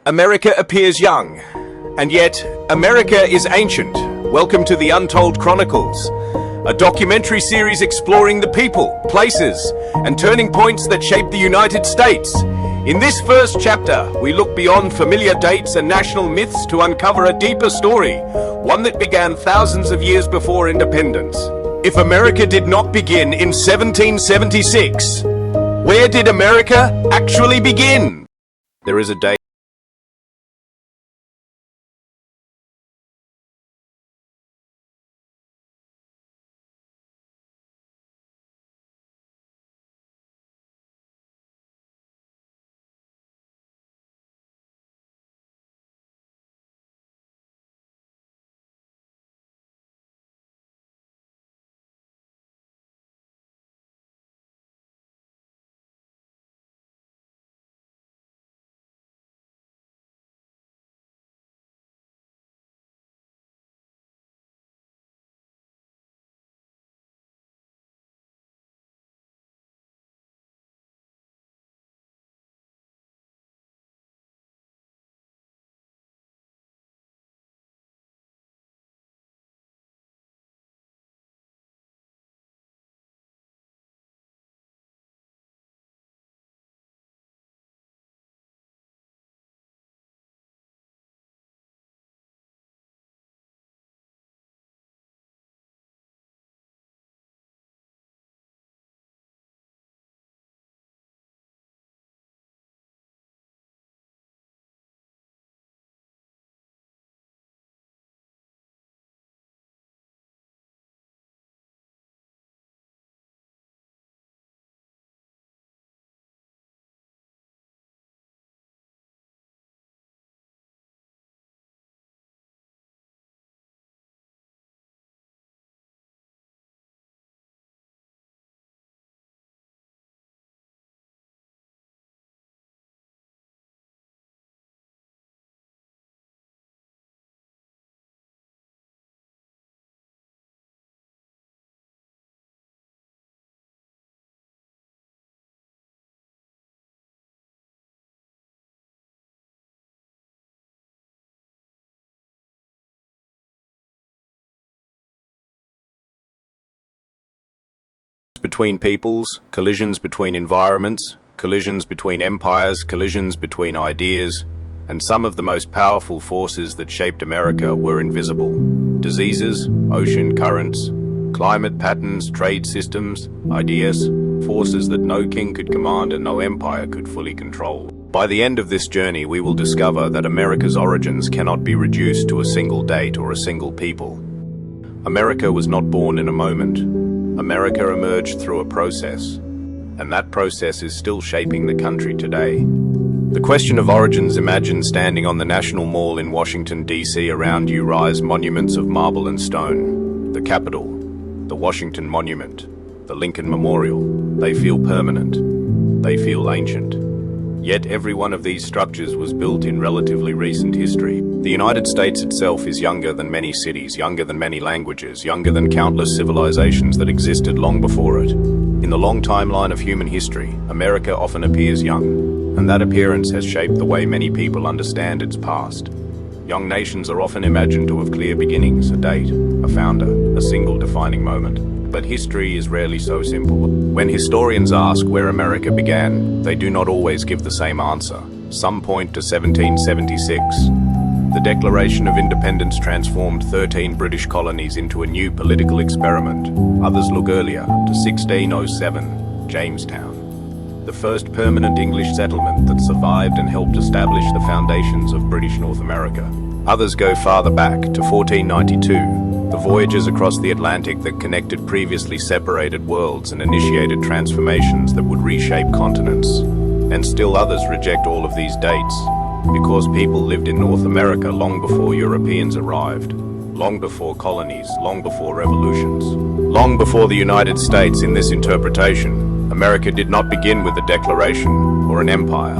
America appears young, and yet America is ancient. Welcome to the Untold Chronicles, a documentary series exploring the people, places, and turning points that shaped the United States. In this first chapter, we look beyond familiar dates and national myths to uncover a deeper story, one that began thousands of years before independence. If America did not begin in 1776, where did America actually begin? There is a date between peoples, collisions between environments, collisions between empires, collisions between ideas, and some of the most powerful forces that shaped America were invisible. Diseases, ocean currents, climate patterns, trade systems, ideas, forces that no king could command and no empire could fully control. By the end of this journey, we will discover that America's origins cannot be reduced to a single date or a single people. America was not born in a moment. America emerged through a process, and that process is still shaping the country today. The question of origins: imagine standing on the National Mall in Washington, D.C. Around you rise monuments of marble and stone. The Capitol, the Washington Monument, the Lincoln Memorial. They feel permanent. They feel ancient. Yet every one of these structures was built in relatively recent history. The United States itself is younger than many cities, younger than many languages, younger than countless civilizations that existed long before it. In the long timeline of human history, America often appears young, and that appearance has shaped the way many people understand its past. Young nations are often imagined to have clear beginnings, a date, a founder, a single defining moment. But history is rarely so simple. When historians ask where America began, they do not always give the same answer. Some point to 1776. The Declaration of Independence transformed 13 British colonies into a new political experiment. Others look earlier, to 1607, Jamestown, the first permanent English settlement that survived and helped establish the foundations of British North America. Others go farther back, to 1492, the voyages across the Atlantic that connected previously separated worlds and initiated transformations that would reshape continents. And still others reject all of these dates, because people lived in North America long before Europeans arrived, long before colonies, long before revolutions, long before the United States. In this interpretation, America did not begin with a declaration or an empire.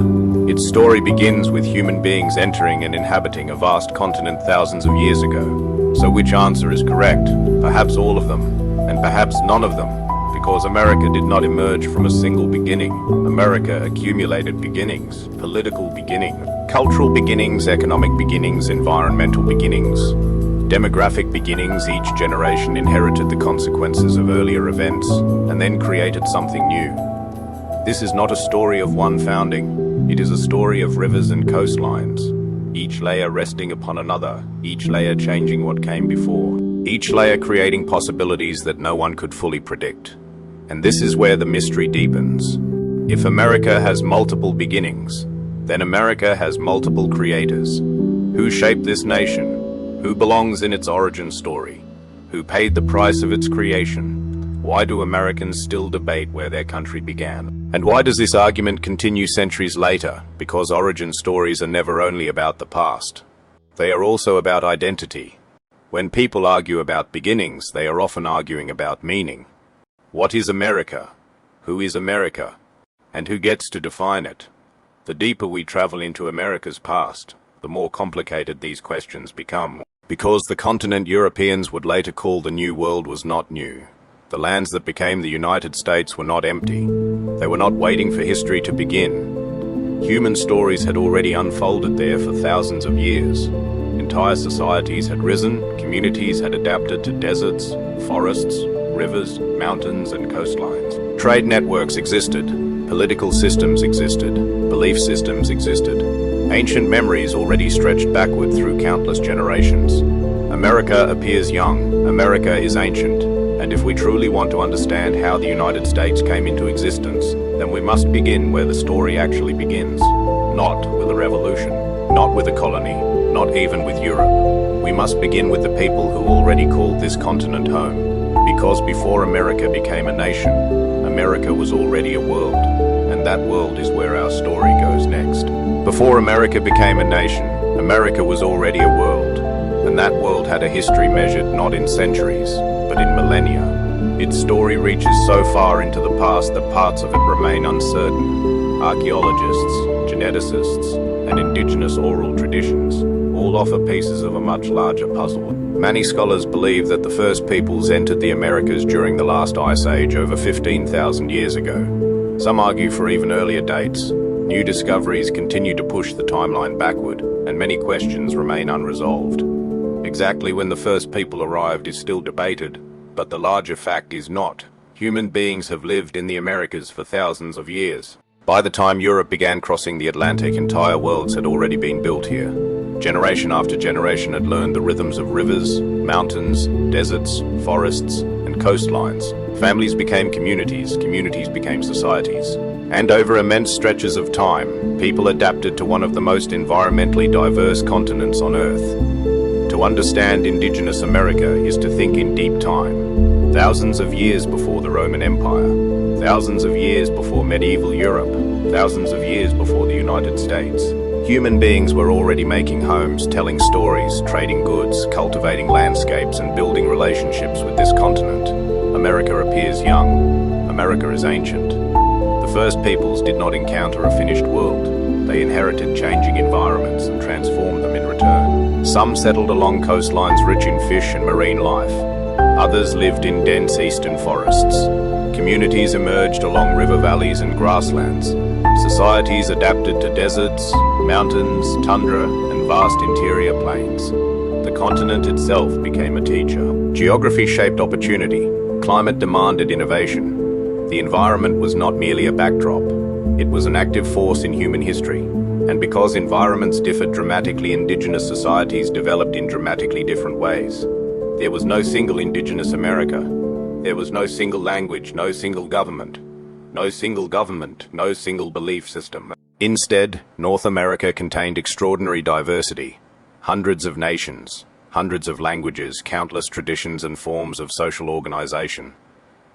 Its story begins with human beings entering and inhabiting a vast continent thousands of years ago. So which answer is correct? Perhaps all of them, and perhaps none of them, Because America did not emerge from a single beginning. America accumulated beginnings, political beginnings, cultural beginnings, economic beginnings, environmental beginnings, demographic beginnings. Each generation inherited the consequences of earlier events and then created something new. This is not a story of one founding. It is a story of rivers and coastlines, each layer resting upon another, each layer changing what came before, each layer creating possibilities that no one could fully predict. And this is where the mystery deepens. If America has multiple beginnings, then America has multiple creators. Who shaped this nation? Who belongs in its origin story? Who paid the price of its creation? Why do Americans still debate where their country began? And why does this argument continue centuries later? Because origin stories are never only about the past. They are also about identity. When people argue about beginnings, they are often arguing about meaning. What is America? Who is America? And who gets to define it? The deeper we travel into America's past, the more complicated these questions become. Because the continent Europeans would later call the New World was not new. The lands that became the United States were not empty. They were not waiting for history to begin. Human stories had already unfolded there for thousands of years. Entire societies had risen, communities had adapted to deserts, forests, rivers, mountains, and coastlines. Trade networks existed, political systems existed, belief systems existed. Ancient memories already stretched backward through countless generations. America appears young, America is ancient, and if we truly want to understand how the United States came into existence, then we must begin where the story actually begins. Not with a revolution, not with a colony, not even with Europe. We must begin with the people who already called this continent home. Because before America became a nation, America was already a world, and that world is where our story goes next. Before America became a nation, America was already a world, and that world had a history measured not in centuries, but in millennia. Its story reaches so far into the past that parts of it remain uncertain. Archaeologists, geneticists, and indigenous oral traditions all offer pieces of a much larger puzzle. Many scholars believe that the first peoples entered the Americas during the last ice age over 15,000 years ago. Some argue for even earlier dates. New discoveries continue to push the timeline backward, and many questions remain unresolved. Exactly when the first people arrived is still debated, but the larger fact is not. Human beings have lived in the Americas for thousands of years. By the time Europe began crossing the Atlantic, entire worlds had already been built here. Generation after generation had learned the rhythms of rivers, mountains, deserts, forests, and coastlines. Families became communities, communities became societies. And over immense stretches of time, people adapted to one of the most environmentally diverse continents on Earth. To understand Indigenous America is to think in deep time. Thousands of years before the Roman Empire, thousands of years before medieval Europe, thousands of years before the United States. Human beings were already making homes, telling stories, trading goods, cultivating landscapes, and building relationships with this continent. America appears young. America is ancient. The first peoples did not encounter a finished world. They inherited changing environments and transformed them in return. Some settled along coastlines rich in fish and marine life. Others lived in dense eastern forests. Communities emerged along river valleys and grasslands. Societies adapted to deserts, mountains, tundra, and vast interior plains. The continent itself became a teacher. Geography shaped opportunity. Climate demanded innovation. The environment was not merely a backdrop. It was an active force in human history. And because environments differed dramatically, indigenous societies developed in dramatically different ways. There was no single indigenous America. There was no single language, no single government. No single government, no single belief system. Instead, North America contained extraordinary diversity. Hundreds of nations, hundreds of languages, countless traditions and forms of social organization.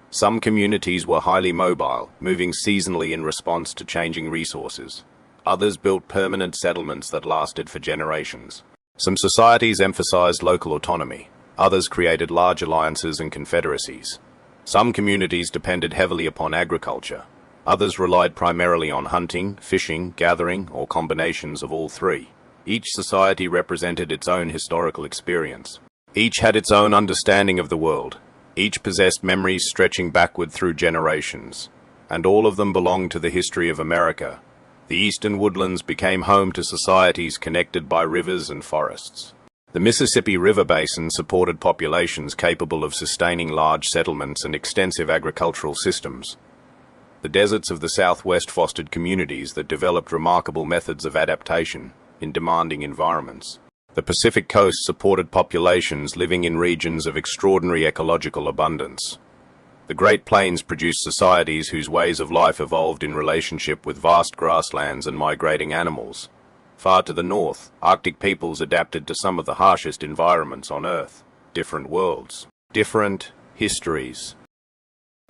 Some communities were highly mobile, moving seasonally in response to changing resources. Others built permanent settlements that lasted for generations. Some societies emphasized local autonomy. Others created large alliances and confederacies. Some communities depended heavily upon agriculture. Others relied primarily on hunting, fishing, gathering, or combinations of all three. Each society represented its own historical experience. Each had its own understanding of the world. Each possessed memories stretching backward through generations, and all of them belonged to the history of America. The eastern woodlands became home to societies connected by rivers and forests. The Mississippi River Basin supported populations capable of sustaining large settlements and extensive agricultural systems. The deserts of the Southwest fostered communities that developed remarkable methods of adaptation in demanding environments. The Pacific Coast supported populations living in regions of extraordinary ecological abundance. The Great Plains produced societies whose ways of life evolved in relationship with vast grasslands and migrating animals. Far to the north, Arctic peoples adapted to some of the harshest environments on Earth. Different worlds, different histories.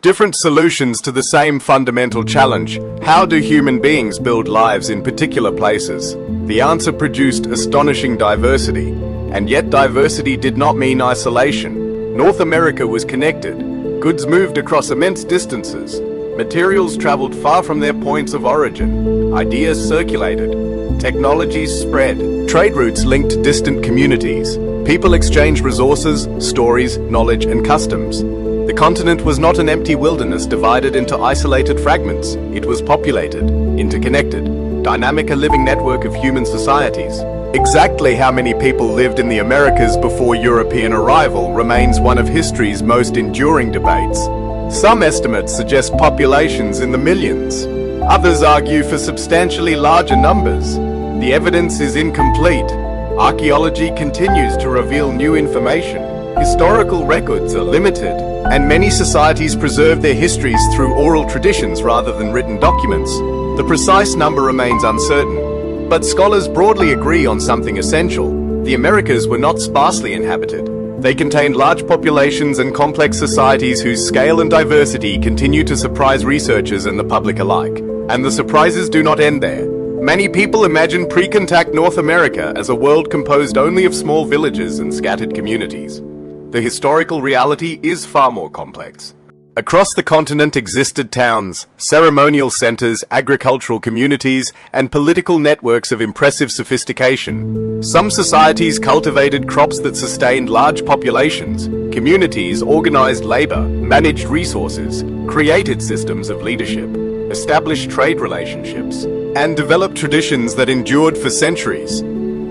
Different solutions to the same fundamental challenge. How do human beings build lives in particular places? The answer produced astonishing diversity, and yet diversity did not mean isolation. North America was connected. Goods moved across immense distances. Materials traveled far from their points of origin. Ideas circulated. Technologies spread. Trade routes linked distant communities. People exchanged resources, stories, knowledge, and customs. The continent was not an empty wilderness divided into isolated fragments. It was populated, interconnected, dynamic, a living network of human societies. Exactly how many people lived in the Americas before European arrival remains one of history's most enduring debates. Some estimates suggest populations in the millions. Others argue for substantially larger numbers. The evidence is incomplete. Archaeology continues to reveal new information. Historical records are limited, and many societies preserve their histories through oral traditions rather than written documents. The precise number remains uncertain, but scholars broadly agree on something essential. The Americas were not sparsely inhabited. They contained large populations and complex societies whose scale and diversity continue to surprise researchers and the public alike. And the surprises do not end there. Many people imagine pre-contact North America as a world composed only of small villages and scattered communities. The historical reality is far more complex. Across the continent existed towns, ceremonial centers, agricultural communities, and political networks of impressive sophistication. Some societies cultivated crops that sustained large populations. Communities organized labor, managed resources, created systems of leadership, established trade relationships, and developed traditions that endured for centuries.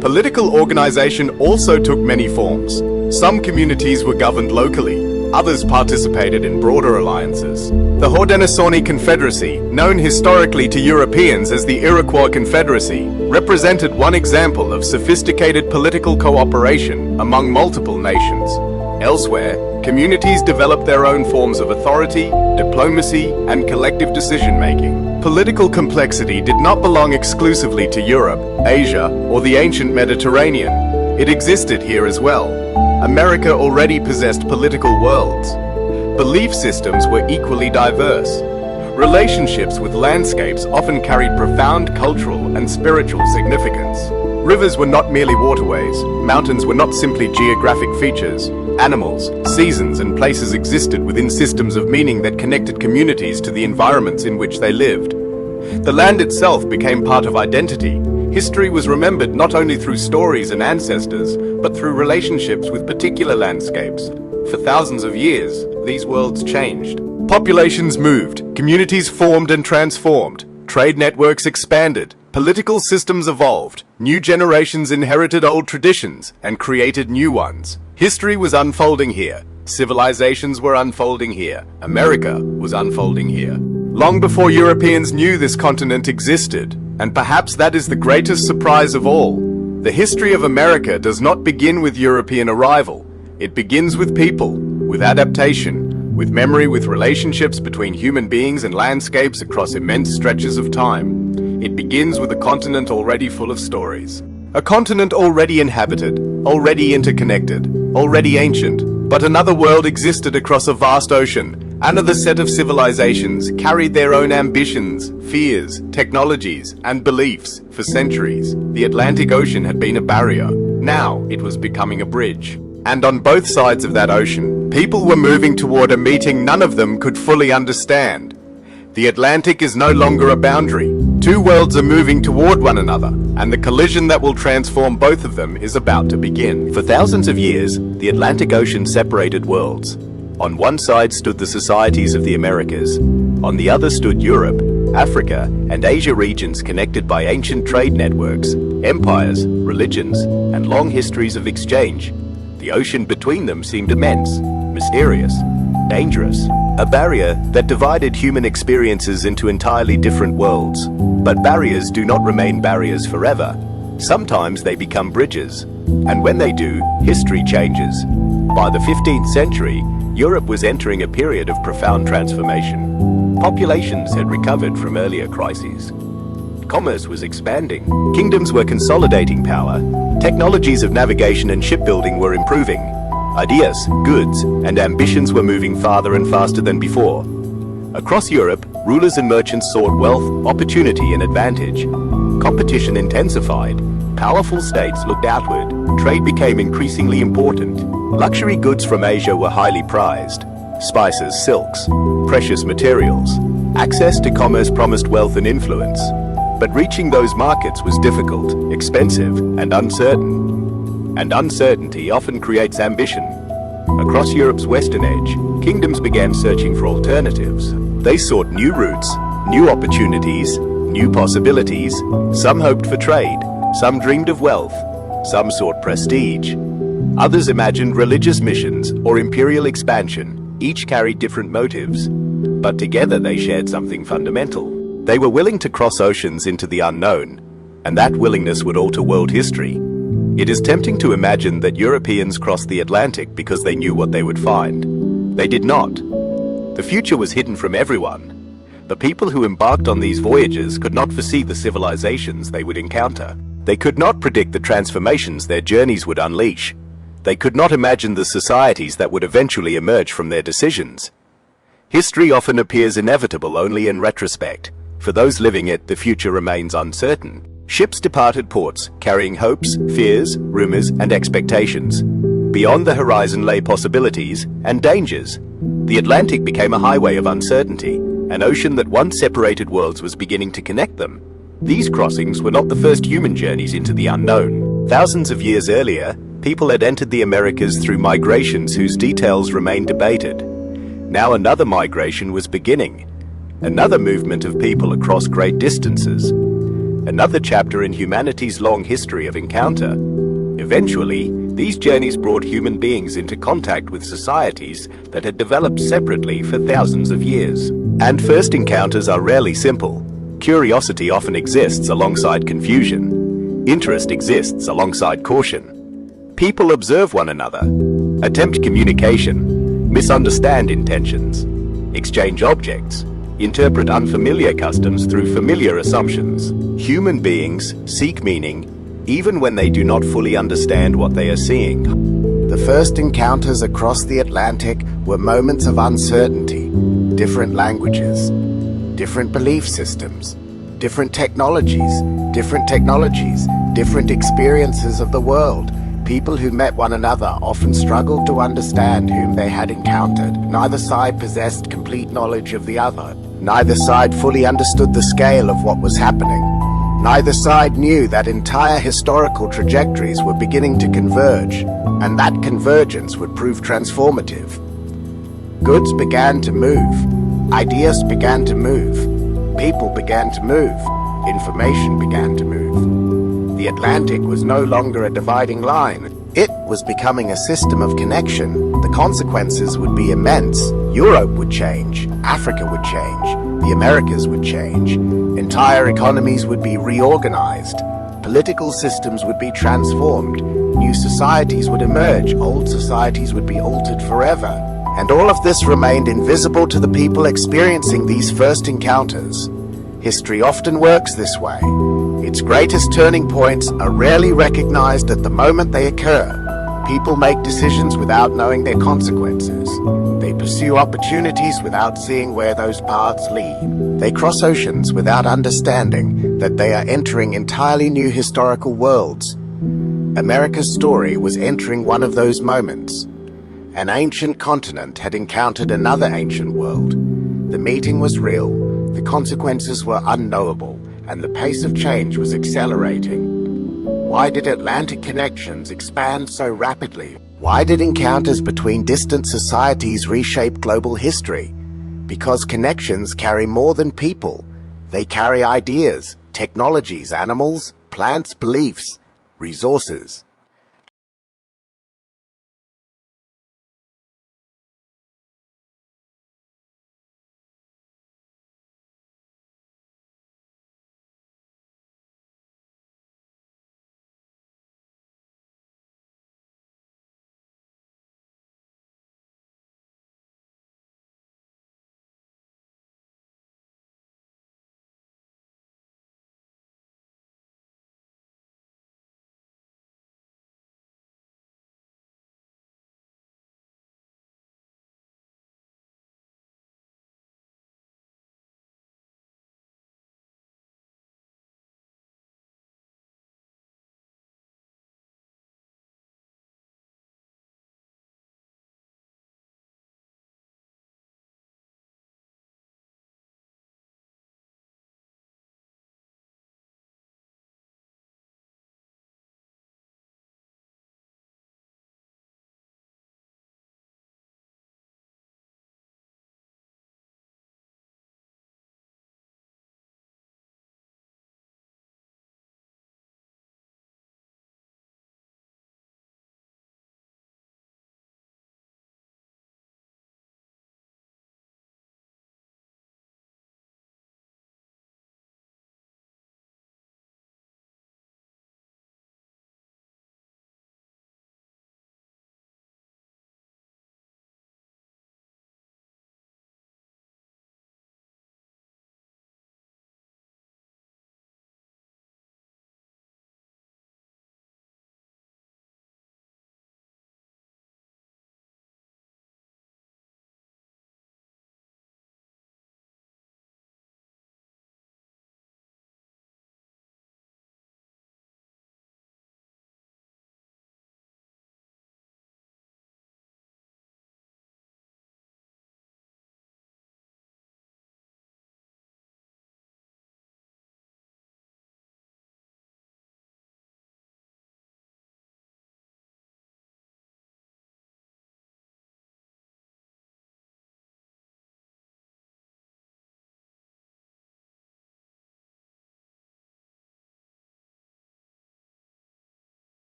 Political organization also took many forms. Some communities were governed locally, others participated in broader alliances. The Haudenosaunee Confederacy, known historically to Europeans as the Iroquois Confederacy, represented one example of sophisticated political cooperation among multiple nations. Elsewhere, communities developed their own forms of authority, diplomacy, and collective decision-making. Political complexity did not belong exclusively to Europe, Asia, or the ancient Mediterranean. It existed here as well. America already possessed political worlds. Belief systems were equally diverse. Relationships with landscapes often carried profound cultural and spiritual significance. Rivers were not merely waterways. Mountains were not simply geographic features. Animals, seasons, and places existed within systems of meaning that connected communities to the environments in which they lived. The land itself became part of identity. History was remembered not only through stories and ancestors, but through relationships with particular landscapes. For thousands of years, these worlds changed. Populations moved, communities formed and transformed, trade networks expanded, political systems evolved, new generations inherited old traditions and created new ones. History was unfolding here. Civilizations were unfolding here. America was unfolding here. Long before Europeans knew this continent existed, and perhaps that is the greatest surprise of all. The history of America does not begin with European arrival. It begins with people, with adaptation, with memory, with relationships between human beings and landscapes across immense stretches of time. It begins with a continent already full of stories. A continent already inhabited, already interconnected, already ancient. But another world existed across a vast ocean. Another set of civilizations carried their own ambitions, fears, technologies, and beliefs for centuries. The Atlantic Ocean had been a barrier. Now it was becoming a bridge. And on both sides of that ocean, people were moving toward a meeting none of them could fully understand. The Atlantic is no longer a boundary. Two worlds are moving toward one another, and the collision that will transform both of them is about to begin. For thousands of years, the Atlantic Ocean separated worlds. On one side stood the societies of the Americas. On the other stood Europe, Africa, and Asia regions connected by ancient trade networks, empires, religions, and long histories of exchange. The ocean between them seemed immense, mysterious, dangerous, a barrier that divided human experiences into entirely different worlds. But barriers do not remain barriers forever. Sometimes they become bridges, and when they do, history changes. By the 15th century, Europe was entering a period of profound transformation. Populations had recovered from earlier crises. Commerce was expanding. Kingdoms were consolidating power. Technologies of navigation and shipbuilding were improving. Ideas, goods, and ambitions were moving farther and faster than before. Across Europe, rulers and merchants sought wealth, opportunity, and advantage. Competition intensified. Powerful states looked outward. Trade became increasingly important. Luxury goods from Asia were highly prized. Spices, silks, precious materials. Access to commerce promised wealth and influence. But reaching those markets was difficult, expensive, and uncertain. And uncertainty often creates ambition. Across Europe's western edge, kingdoms began searching for alternatives. They sought new routes, new opportunities, new possibilities. Some hoped for trade, some dreamed of wealth, some sought prestige. Others imagined religious missions or imperial expansion. Each carried different motives, but together they shared something fundamental. They were willing to cross oceans into the unknown, and that willingness would alter world history. It is tempting to imagine that Europeans crossed the Atlantic because they knew what they would find. They did not. The future was hidden from everyone. The people who embarked on these voyages could not foresee the civilizations they would encounter. They could not predict the transformations their journeys would unleash. They could not imagine the societies that would eventually emerge from their decisions. History often appears inevitable only in retrospect. For those living it, the future remains uncertain. Ships departed ports, carrying hopes, fears, rumors, and expectations. Beyond the horizon lay possibilities and dangers. The Atlantic became a highway of uncertainty. An ocean that once separated worlds was beginning to connect them. These crossings were not the first human journeys into the unknown. Thousands of years earlier, people had entered the Americas through migrations whose details remain debated. Now another migration was beginning. Another movement of people across great distances. Another chapter in humanity's long history of encounter. Eventually, these journeys brought human beings into contact with societies that had developed separately for thousands of years. And first encounters are rarely simple. Curiosity often exists alongside confusion. Interest exists alongside caution. People observe one another, attempt communication, misunderstand intentions, exchange objects, interpret unfamiliar customs through familiar assumptions. Human beings seek meaning even when they do not fully understand what they are seeing. The first encounters across the Atlantic were moments of uncertainty. Different languages, different belief systems, different technologies, different experiences of the world. People who met one another often struggled to understand whom they had encountered. Neither side possessed complete knowledge of the other. Neither side fully understood the scale of what was happening. Neither side knew that entire historical trajectories were beginning to converge, and that convergence would prove transformative. Goods began to move. Ideas began to move. People began to move. Information began to move. The Atlantic was no longer a dividing line. It was becoming a system of connection. The consequences would be immense. Europe would change. Africa would change. The Americas would change. Entire economies would be reorganized. Political systems would be transformed. New societies would emerge. Old societies would be altered forever. And all of this remained invisible to the people experiencing these first encounters. History often works this way. Its greatest turning points are rarely recognized at the moment they occur. People make decisions without knowing their consequences. They pursue opportunities without seeing where those paths lead. They cross oceans without understanding that they are entering entirely new historical worlds. America's story was entering one of those moments. An ancient continent had encountered another ancient world. The meeting was real, the consequences were unknowable, and the pace of change was accelerating. Why did Atlantic connections expand so rapidly? Why did encounters between distant societies reshape global history? Because connections carry more than people. They carry ideas, technologies, animals, plants, beliefs, resources.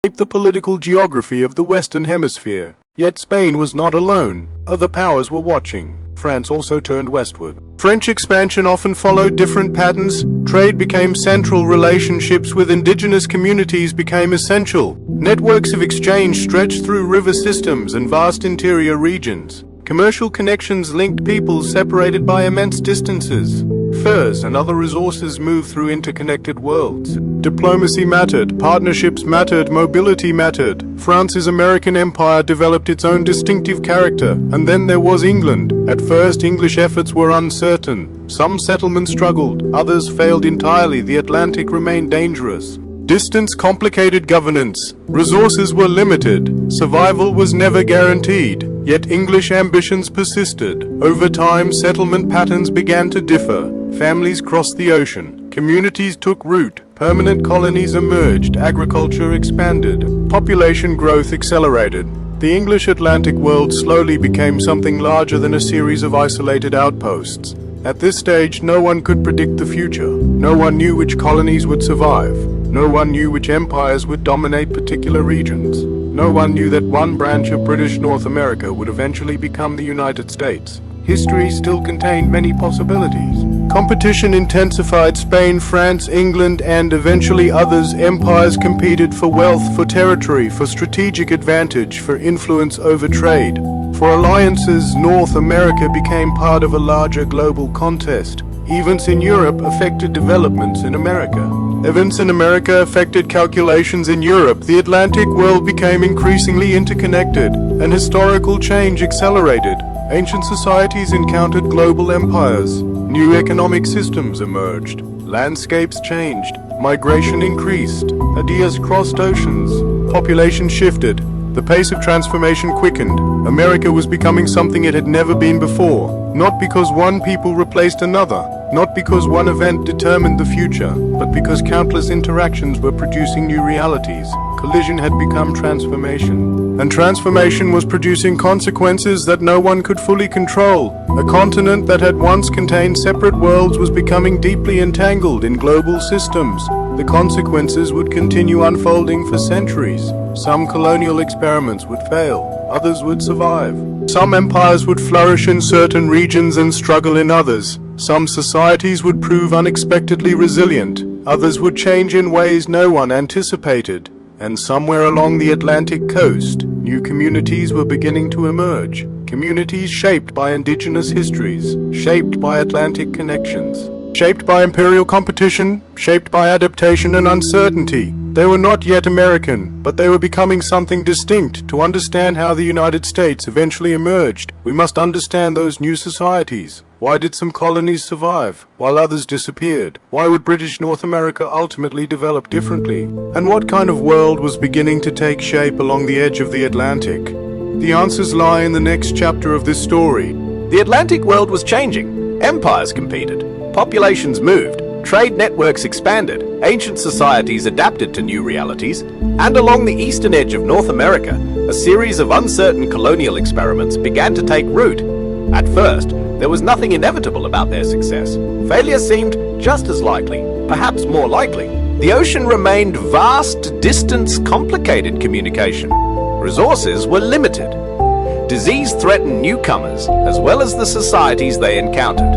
Shaped the political geography of the Western Hemisphere. Yet Spain was not alone. Other powers were watching. France also turned westward. French expansion often followed different patterns. Trade became central. Relationships with indigenous communities became essential. Networks of exchange stretched through river systems and vast interior regions. Commercial connections linked peoples separated by immense distances. furs and other resources moved through interconnected worlds. Diplomacy mattered, partnerships mattered, mobility mattered. France's American empire developed its own distinctive character, and then there was England. At first, English efforts were uncertain. Some settlements struggled, others failed entirely. The Atlantic remained dangerous. Distance complicated governance. Resources were limited. Survival was never guaranteed. Yet English ambitions persisted. Over time, settlement patterns began to differ. Families crossed the ocean. Communities took root. Permanent colonies emerged. Agriculture expanded. Population growth accelerated. The English Atlantic world slowly became something larger than a series of isolated outposts. At this stage, no one could predict the future. No one knew which colonies would survive. No one knew which empires would dominate particular regions. No one knew that one branch of British North America would eventually become the United States. History still contained many possibilities. Competition intensified. Spain, France, England, and eventually others. Empires competed for wealth, for territory, for strategic advantage, for influence over trade. For alliances, North America became part of a larger global contest. Events in Europe affected developments in America. Events in America affected calculations in Europe. The Atlantic world became increasingly interconnected, and historical change accelerated. Ancient societies encountered global empires. New economic systems emerged. Landscapes changed. Migration increased. Ideas crossed oceans. Population shifted. The pace of transformation quickened. America was becoming something it had never been before. Not because one people replaced another. Not because one event determined the future, but because countless interactions were producing new realities. Collision had become transformation. And transformation was producing consequences that no one could fully control. A continent that had once contained separate worlds was becoming deeply entangled in global systems. The consequences would continue unfolding for centuries. Some colonial experiments would fail, others would survive. Some empires would flourish in certain regions and struggle in others. Some societies would prove unexpectedly resilient, others would change in ways no one anticipated. And somewhere along the Atlantic coast, new communities were beginning to emerge. Communities shaped by indigenous histories, shaped by Atlantic connections, shaped by imperial competition, shaped by adaptation and uncertainty. They were not yet American, but they were becoming something distinct. To understand how the United States eventually emerged, we must understand those new societies. Why did some colonies survive, while others disappeared? Why would British North America ultimately develop differently? And what kind of world was beginning to take shape along the edge of the Atlantic? The answers lie in the next chapter of this story. The Atlantic world was changing. Empires competed. Populations moved. Trade networks expanded. Ancient societies adapted to new realities. And along the eastern edge of North America, a series of uncertain colonial experiments began to take root. At first, there was nothing inevitable about their success. Failure seemed just as likely, perhaps more likely. The ocean remained vast, distance complicated communication. Resources were limited. Disease threatened newcomers, as well as the societies they encountered.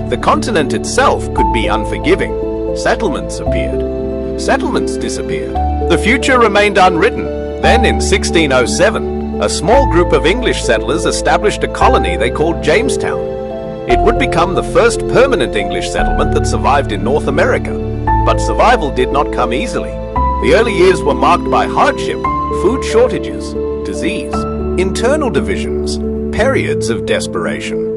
The continent itself could be unforgiving. Settlements appeared. Settlements disappeared. The future remained unwritten. Then in 1607, a small group of English settlers established a colony they called Jamestown. It would become the first permanent English settlement that survived in North America. But survival did not come easily. The early years were marked by hardship, food shortages, disease, internal divisions, periods of desperation.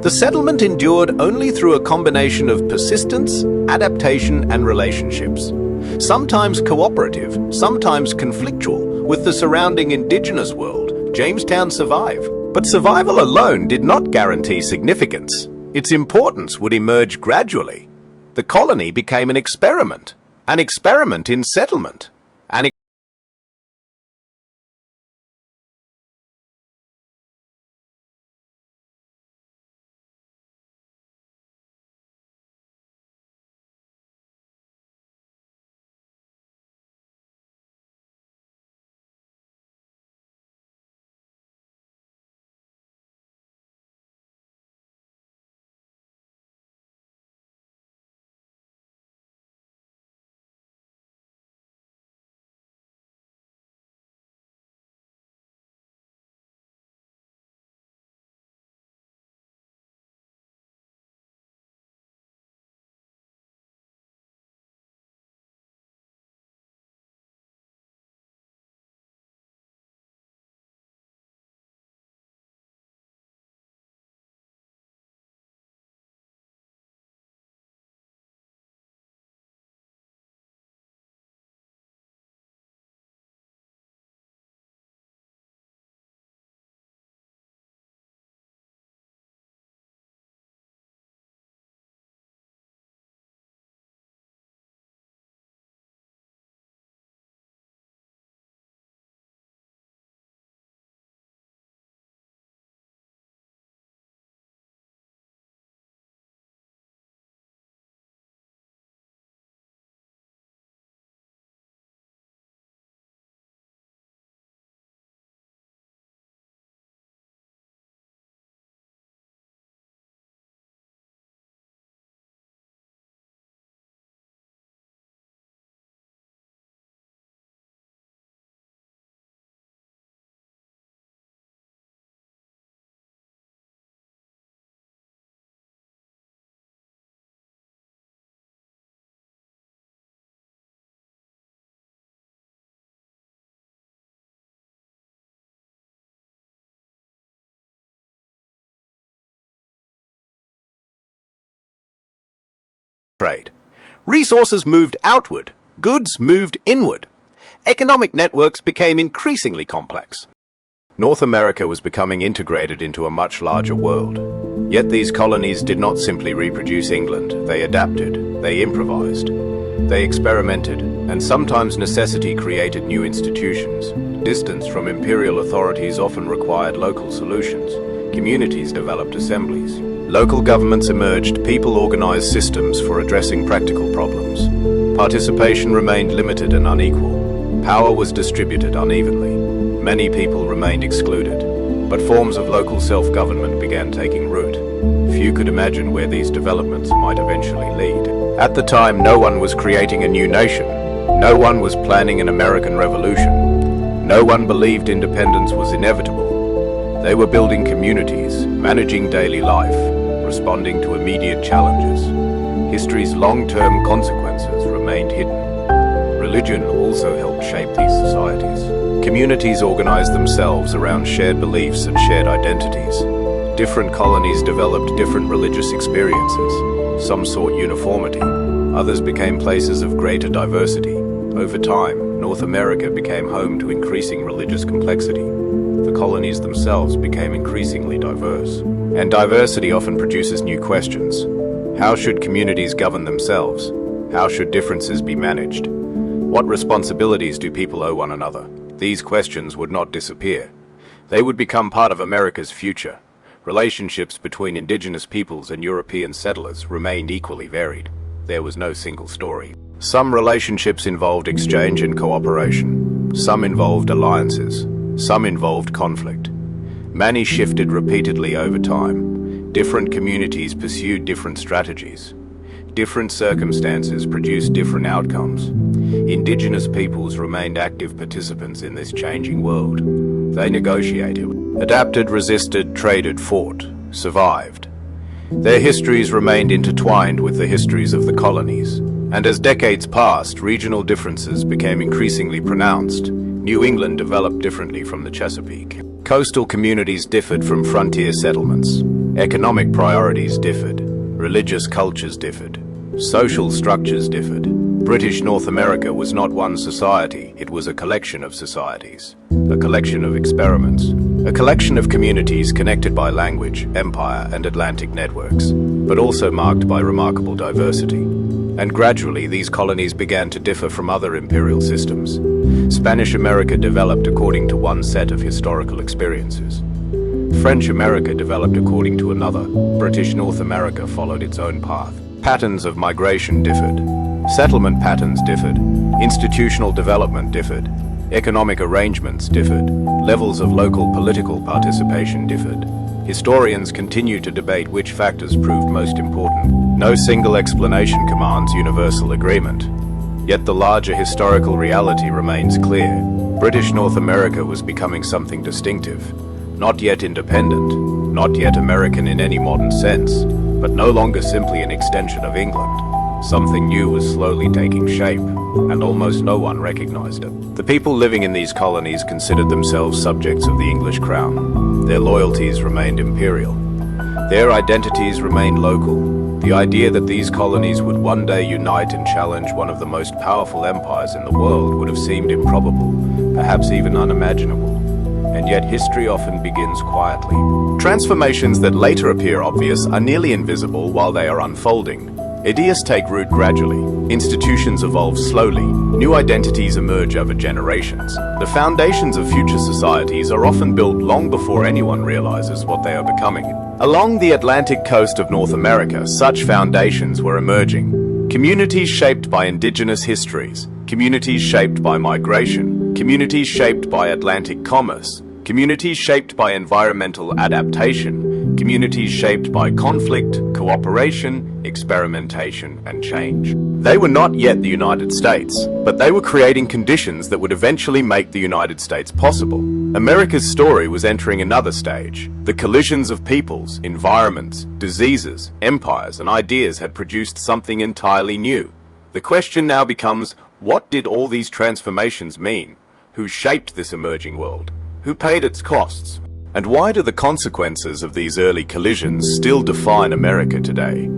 The settlement endured only through a combination of persistence, adaptation, and relationships. Sometimes cooperative, sometimes conflictual, with the surrounding indigenous world, Jamestown survived. But survival alone did not guarantee significance. Its importance would emerge gradually. The colony became an experiment in settlement, an trade. Resources moved outward, goods moved inward. Economic networks became increasingly complex. North America was becoming integrated into a much larger world. Yet these colonies did not simply reproduce England. They adapted, they improvised, they experimented, and sometimes necessity created new institutions. Distance from imperial authorities often required local solutions. Communities developed assemblies. Local governments emerged, people organized systems for addressing practical problems. Participation remained limited and unequal. Power was distributed unevenly. Many people remained excluded, but forms of local self-government began taking root. Few could imagine where these developments might eventually lead. At the time, no one was creating a new nation. No one was planning an American Revolution. No one believed independence was inevitable. They were building communities, managing daily life, responding to immediate challenges. History's long-term consequences remained hidden. Religion also helped shape these societies. Communities organized themselves around shared beliefs and shared identities. Different colonies developed different religious experiences. Some sought uniformity. Others became places of greater diversity. Over time, North America became home to increasing religious complexity. The colonies themselves became increasingly diverse. And diversity often produces new questions. How should communities govern themselves? How should differences be managed? What responsibilities do people owe one another? These questions would not disappear. They would become part of America's future. Relationships between indigenous peoples and European settlers remained equally varied. There was no single story. Some relationships involved exchange and cooperation. Some involved alliances. Some involved conflict. Many shifted repeatedly over time. Different communities pursued different strategies. Different circumstances produced different outcomes. Indigenous peoples remained active participants in this changing world. They negotiated, adapted, resisted, traded, fought, survived. Their histories remained intertwined with the histories of the colonies. And as decades passed, regional differences became increasingly pronounced. New England developed differently from the Chesapeake. Coastal communities differed from frontier settlements. Economic priorities differed. Religious cultures differed. Social structures differed. British North America was not one society, it was a collection of societies. A collection of experiments. A collection of communities connected by language, empire, and Atlantic networks, but also marked by remarkable diversity. And gradually, these colonies began to differ from other imperial systems. Spanish America developed according to one set of historical experiences. French America developed according to another. British North America followed its own path. Patterns of migration differed. Settlement patterns differed. Institutional development differed. Economic arrangements differed. Levels of local political participation differed. Historians continue to debate which factors proved most important. No single explanation commands universal agreement. Yet the larger historical reality remains clear. British North America was becoming something distinctive. Not yet independent, not yet American in any modern sense, but no longer simply an extension of England. Something new was slowly taking shape, and almost no one recognized it. The people living in these colonies considered themselves subjects of the English crown. Their loyalties remained imperial. Their identities remained local. The idea that these colonies would one day unite and challenge one of the most powerful empires in the world would have seemed improbable, perhaps even unimaginable. And yet history often begins quietly. Transformations that later appear obvious are nearly invisible while they are unfolding. Ideas take root gradually. Institutions evolve slowly. New identities emerge over generations. The foundations of future societies are often built long before anyone realizes what they are becoming. Along the Atlantic coast of North America, such foundations were emerging. Communities shaped by indigenous histories. Communities shaped by migration. Communities shaped by Atlantic commerce. Communities shaped by environmental adaptation. Communities shaped by conflict, cooperation, experimentation, and change. They were not yet the United States, but they were creating conditions that would eventually make the United States possible. America's story was entering another stage. The collisions of peoples, environments, diseases, empires, and ideas had produced something entirely new. The question now becomes, what did all these transformations mean? Who shaped this emerging world? Who paid its costs? And why do the consequences of these early collisions still define America today?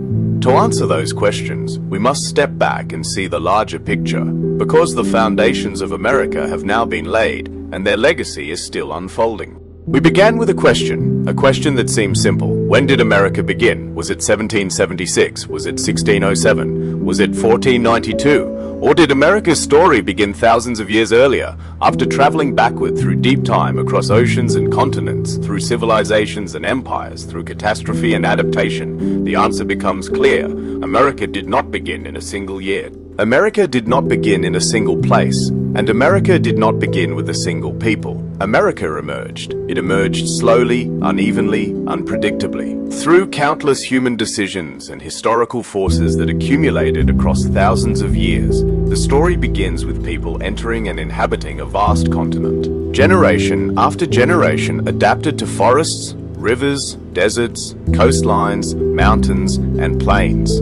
To answer those questions, we must step back and see the larger picture, because the foundations of America have now been laid, and their legacy is still unfolding. We began with a question that seems simple. When did America begin? Was it 1776? Was it 1607? Was it 1492? Or did America's story begin thousands of years earlier, after traveling backward through deep time across oceans and continents, through civilizations and empires, through catastrophe and adaptation? The answer becomes clear. America did not begin in a single year. America did not begin in a single place, and America did not begin with a single people. America emerged. It emerged slowly, unevenly, unpredictably, through countless human decisions and historical forces that accumulated across thousands of years. The story begins with people entering and inhabiting a vast continent. Generation after generation adapted to forests, rivers, deserts, coastlines, mountains, and plains.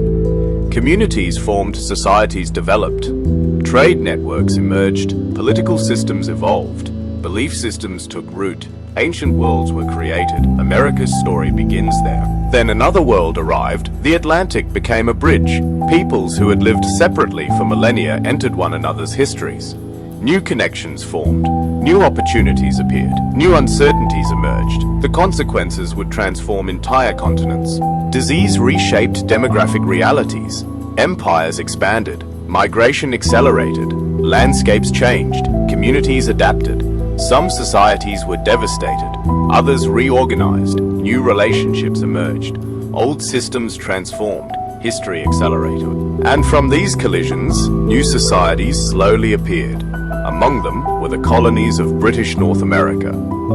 Communities formed, societies developed, trade networks emerged, political systems evolved, belief systems took root, ancient worlds were created. America's story begins there. Then another world arrived. The Atlantic became a bridge. Peoples who had lived separately for millennia entered one another's histories. New connections formed. New opportunities appeared. New uncertainties emerged. The consequences would transform entire continents. Disease reshaped demographic realities. Empires expanded. Migration accelerated. Landscapes changed. Communities adapted. Some societies were devastated. Others reorganized. New relationships emerged. Old systems transformed. History accelerated. And from these collisions, new societies slowly appeared. Among them were the colonies of British North America.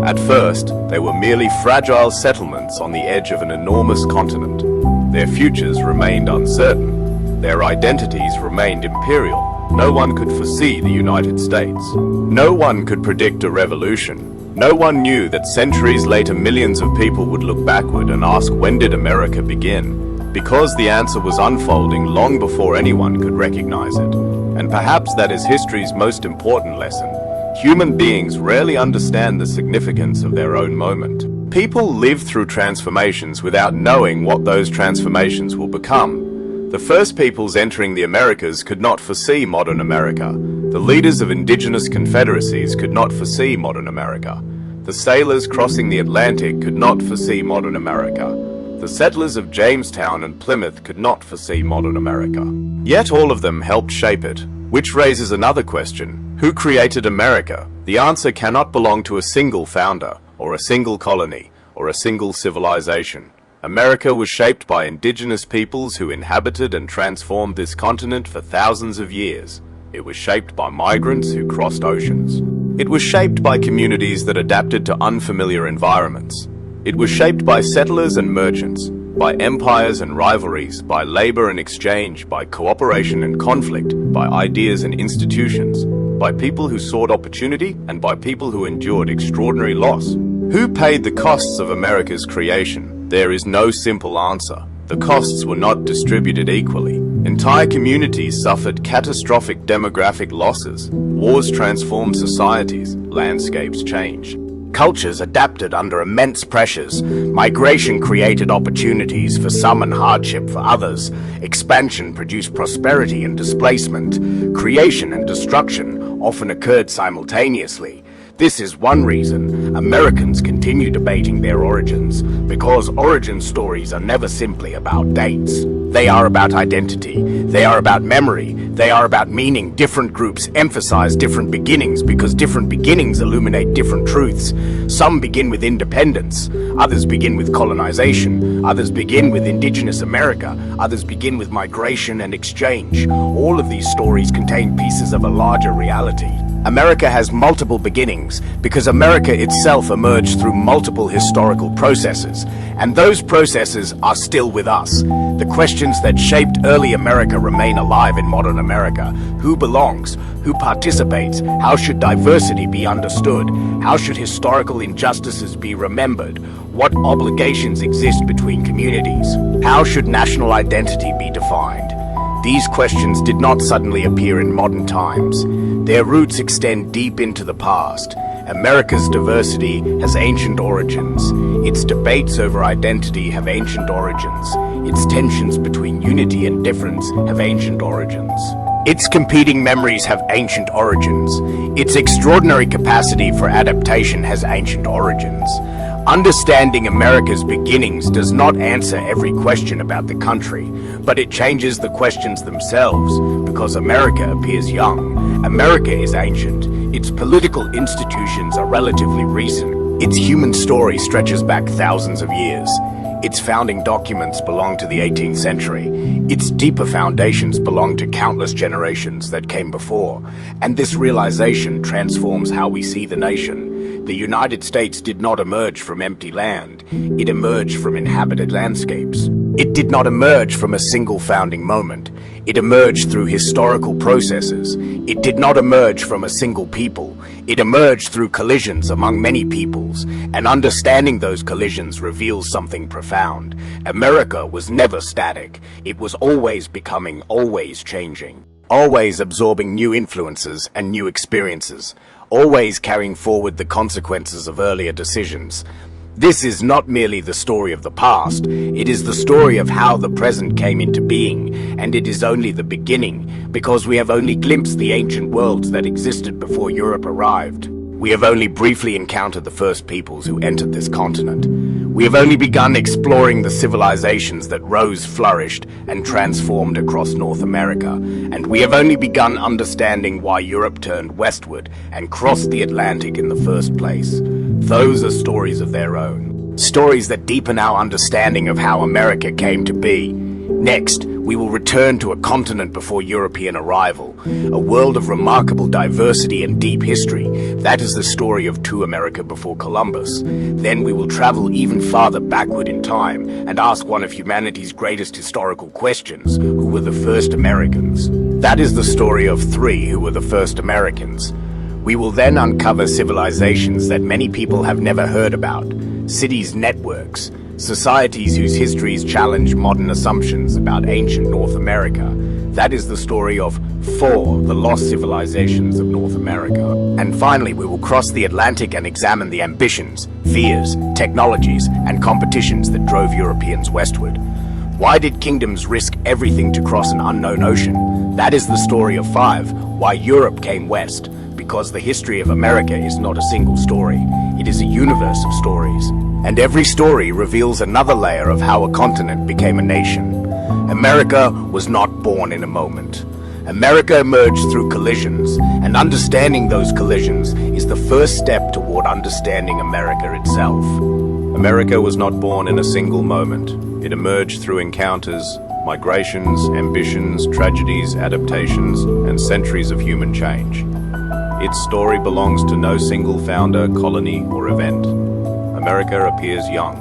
At first, they were merely fragile settlements on the edge of an enormous continent. Their futures remained uncertain. Their identities remained imperial. No one could foresee the United States. No one could predict a revolution. No one knew that centuries later millions of people would look backward and ask, when did America begin? Because the answer was unfolding long before anyone could recognize it. And perhaps that is history's most important lesson. Human beings rarely understand the significance of their own moment. People live through transformations without knowing what those transformations will become. The first peoples entering the Americas could not foresee modern America. The leaders of indigenous confederacies could not foresee modern America. The sailors crossing the Atlantic could not foresee modern America. The settlers of Jamestown and Plymouth could not foresee modern America. Yet all of them helped shape it, which raises another question. Who created America? The answer cannot belong to a single founder, or a single colony, or a single civilization. America was shaped by indigenous peoples who inhabited and transformed this continent for thousands of years. It was shaped by migrants who crossed oceans. It was shaped by communities that adapted to unfamiliar environments. It was shaped by settlers and merchants, by empires and rivalries, by labor and exchange, by cooperation and conflict, by ideas and institutions, by people who sought opportunity and by people who endured extraordinary loss. Who paid the costs of America's creation? There is no simple answer. The costs were not distributed equally. Entire communities suffered catastrophic demographic losses. Wars transformed societies. Landscapes changed. Cultures adapted under immense pressures. Migration created opportunities for some and hardship for others. Expansion produced prosperity and displacement. Creation and destruction often occurred simultaneously. This is one reason Americans continue debating their origins, because origin stories are never simply about dates. They are about identity. They are about memory. They are about meaning. Different groups emphasize different beginnings because different beginnings illuminate different truths. Some begin with independence. Others begin with colonization. Others begin with indigenous America. Others begin with migration and exchange. All of these stories contain pieces of a larger reality. America has multiple beginnings because America itself emerged through multiple historical processes, and those processes are still with us. The questions that shaped early America remain alive in modern America. Who belongs? Who participates? How should diversity be understood? How should historical injustices be remembered? What obligations exist between communities? How should national identity be defined? These questions did not suddenly appear in modern times. Their roots extend deep into the past, America's diversity has ancient origins. Its debates over identity have ancient origins. Its tensions between unity and difference have ancient origins. Its competing memories have ancient origins. Its extraordinary capacity for adaptation has ancient origins. Understanding America's beginnings does not answer every question about the country, but it changes the questions themselves, because America appears young. America is ancient. Its political institutions are relatively recent. Its human story stretches back thousands of years. Its founding documents belong to the 18th century. Its deeper foundations belong to countless generations that came before. And this realization transforms how we see the nation. The United States did not emerge from empty land. It emerged from inhabited landscapes. It did not emerge from a single founding moment. It emerged through historical processes. It did not emerge from a single people. It emerged through collisions among many peoples, and understanding those collisions reveals something profound. America was never static. It was always becoming, always changing, always absorbing new influences and new experiences, always carrying forward the consequences of earlier decisions. This is not merely the story of the past, it is the story of how the present came into being, and it is only the beginning, because we have only glimpsed the ancient worlds that existed before Europe arrived. We have only briefly encountered the first peoples who entered this continent. We have only begun exploring the civilizations that rose, flourished, and transformed across North America, and we have only begun understanding why Europe turned westward and crossed the Atlantic in the first place. Those are stories of their own. Stories that deepen our understanding of how America came to be. Next, we will return to a continent before European arrival, a world of remarkable diversity and deep history. That is the story of To America Before Columbus. Then we will travel even farther backward in time and ask one of humanity's greatest historical questions: who were the first Americans? That is the story of three who were the first Americans. We will then uncover civilizations that many people have never heard about, cities, networks, societies whose histories challenge modern assumptions about ancient North America. That is the story of 4, the lost civilizations of North America. And finally, we will cross the Atlantic and examine the ambitions, fears, technologies, and competitions that drove Europeans westward. Why did kingdoms risk everything to cross an unknown ocean? That is the story of 5, why Europe came west. Because the history of America is not a single story. It is a universe of stories. And every story reveals another layer of how a continent became a nation. America was not born in a moment. America emerged through collisions, and understanding those collisions is the first step toward understanding America itself. America was not born in a single moment. It emerged through encounters, migrations, ambitions, tragedies, adaptations, and centuries of human change. Its story belongs to no single founder, colony, or event. America appears young.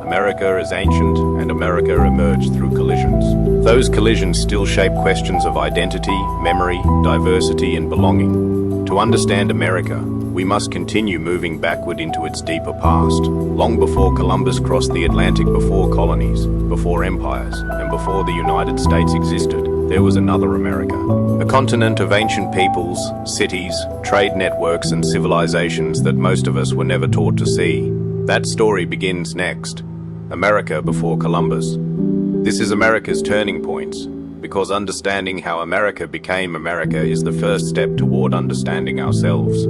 America is ancient, and America emerged through collisions. Those collisions still shape questions of identity, memory, diversity, and belonging. To understand America, we must continue moving backward into its deeper past, long before Columbus crossed the Atlantic, before colonies, before empires, and before the United States existed. There was another America, a continent of ancient peoples, cities, trade networks, and civilizations that most of us were never taught to see. That story begins next. America before Columbus. This is America's turning points, because understanding how America became America is the first step toward understanding ourselves.